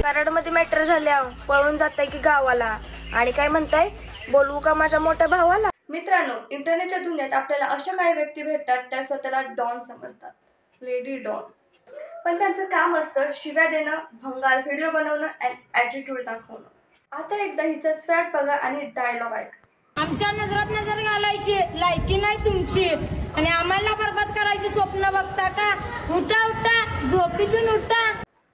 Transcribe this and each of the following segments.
कराडमध्ये matter झाल्या, पळून जाताय की गावाला, आणि काय म्हणताय, बोलवू का माझ्या मोठ्या भावाला? मित्रांनो, इंटरनेटच्या दुनियेत आपल्याला अशा काही व्यक्ती भेटतात त्या स्वतःला डॉन समजतात, लेडी डॉन. पण त्यांचं काम असतं शिव्या देणं, भंगार व्हिडिओ बनवणं आणि ॲटिट्यूड दाखवणं. आता एकदा हिचं स्वॅग बघा आणि डायलॉग ऐका. आमच्या नजरात नजर घालायची लायकी नाही तुमची, आणि आम्हाला बरबाद करायची स्वप्न बघता का? उठा उठा, झोपीतून उठा.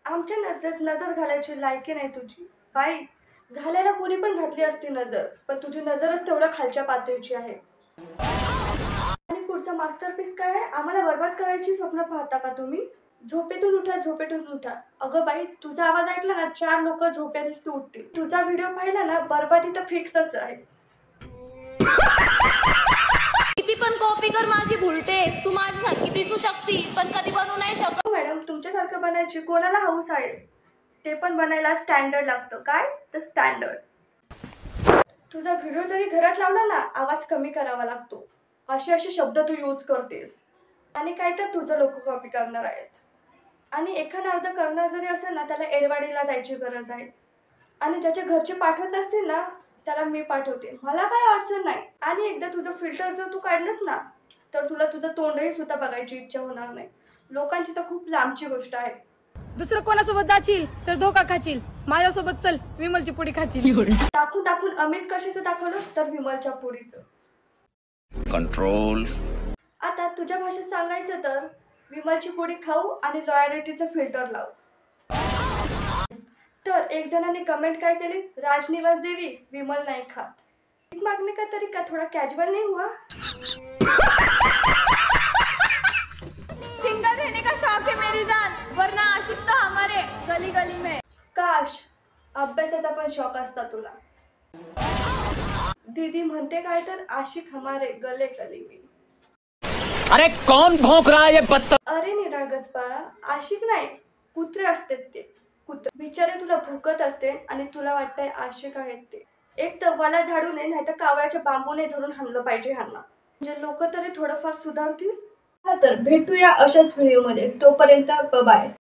आमच्या नजरेत नजर घालायची लायकी नाही तुझी. बाई, घालायला कोणी पण घातली असती नजर, पण तुझी नजरच तेवढ्या खालच्या पातळीची आहे. आणि पुढचा मास्टरपीस काय आहे? आम्हाला बरबाद करायची स्वप्न पाहता का तुम्ही? झोपेतून उठा, झोपेतून उठा. अगं बाई, तुझा आवाज ऐकला ना 4 लोक झोपेतून उठतील. तुझा व्हिडिओ पाहिला ना, बरबादी तर फिक्सच आहे. किती पण कॉपी कर माझी भुलटे, तू माझ्यासारखी दिसू शकती पण कधी बनू नाही शकत. मॅडम, तुमच्यासारखं बनायची कोणाला हौस आहे? ते पण बनायला स्टँडर्ड लागतं. काय? तर स्टँडर्ड. तुझा व्हिडिओ जरी घरात लावला ना, आवाज कमी करावा लागतो. असे शब्द तू यूज करतेस, आणि काय तर तुझं लोक कॉपी करणार आहेत. आणि एखादा अर्ध करणार जरी असेल ना, त्याला एडवाडीला जायची गरज आहे. आणि ज्याच्या घरचे पाठवत असतील ना, त्याला मी पाठवते, मला काय अडचण नाही. आणि एकदा तुझं फिल्टर जर तू काढलंस ना, तर तुला तुझं तोंडही सुद्धा बघायची इच्छा होणार नाही. लोकांची तर खूप लांबची गोष्ट आहे. दुसरं कोणासोबत जाशील तर धोका खाशील, माझ्यासोबत चल विमलची पुडी खाशील. दाखवून दाखवून अमित कशाचं दाखवलं? तर विमलच्या पुरीचं. कंट्रोल. आता तुझ्या भाषेत सांगायचं तर विमलची पुडी खाऊ आणि लॉयलिटीचं फिल्टर लावू. तर एक जणांनी कमेंट काय केली? राजनिवास देवी, विमल नाही खात. भीक मागने का तरीका थोड़ा कैजुअल नहीं हुआ? सिंगल रहने का शौक है मेरी जान, वरना आशिक तो हमारे गली गली में. काश अभ्यासाचा पण शौक असता तुला. दीदी म्हणते काय तर, आशिक हमारे गले गली में. अरे कौन भौंक रहा है ये बत्तख? अरे निरागसपा, आशिक नाही, कुत्रे असतात ते. कुत्रे बिचारे तुला भुकत असते आणि तुला वाटतंय आशिक आहेत ते. एक तव्वाला झाडूने नाही तर कावळ्याच्या बांबूने धरून हाणलं पाहिजे ह्यांना, म्हणजे लोक तरी थोडंफार सुधारतील. तर भेटूया अशाच व्हिडिओमध्ये. तोपर्यंत बाय.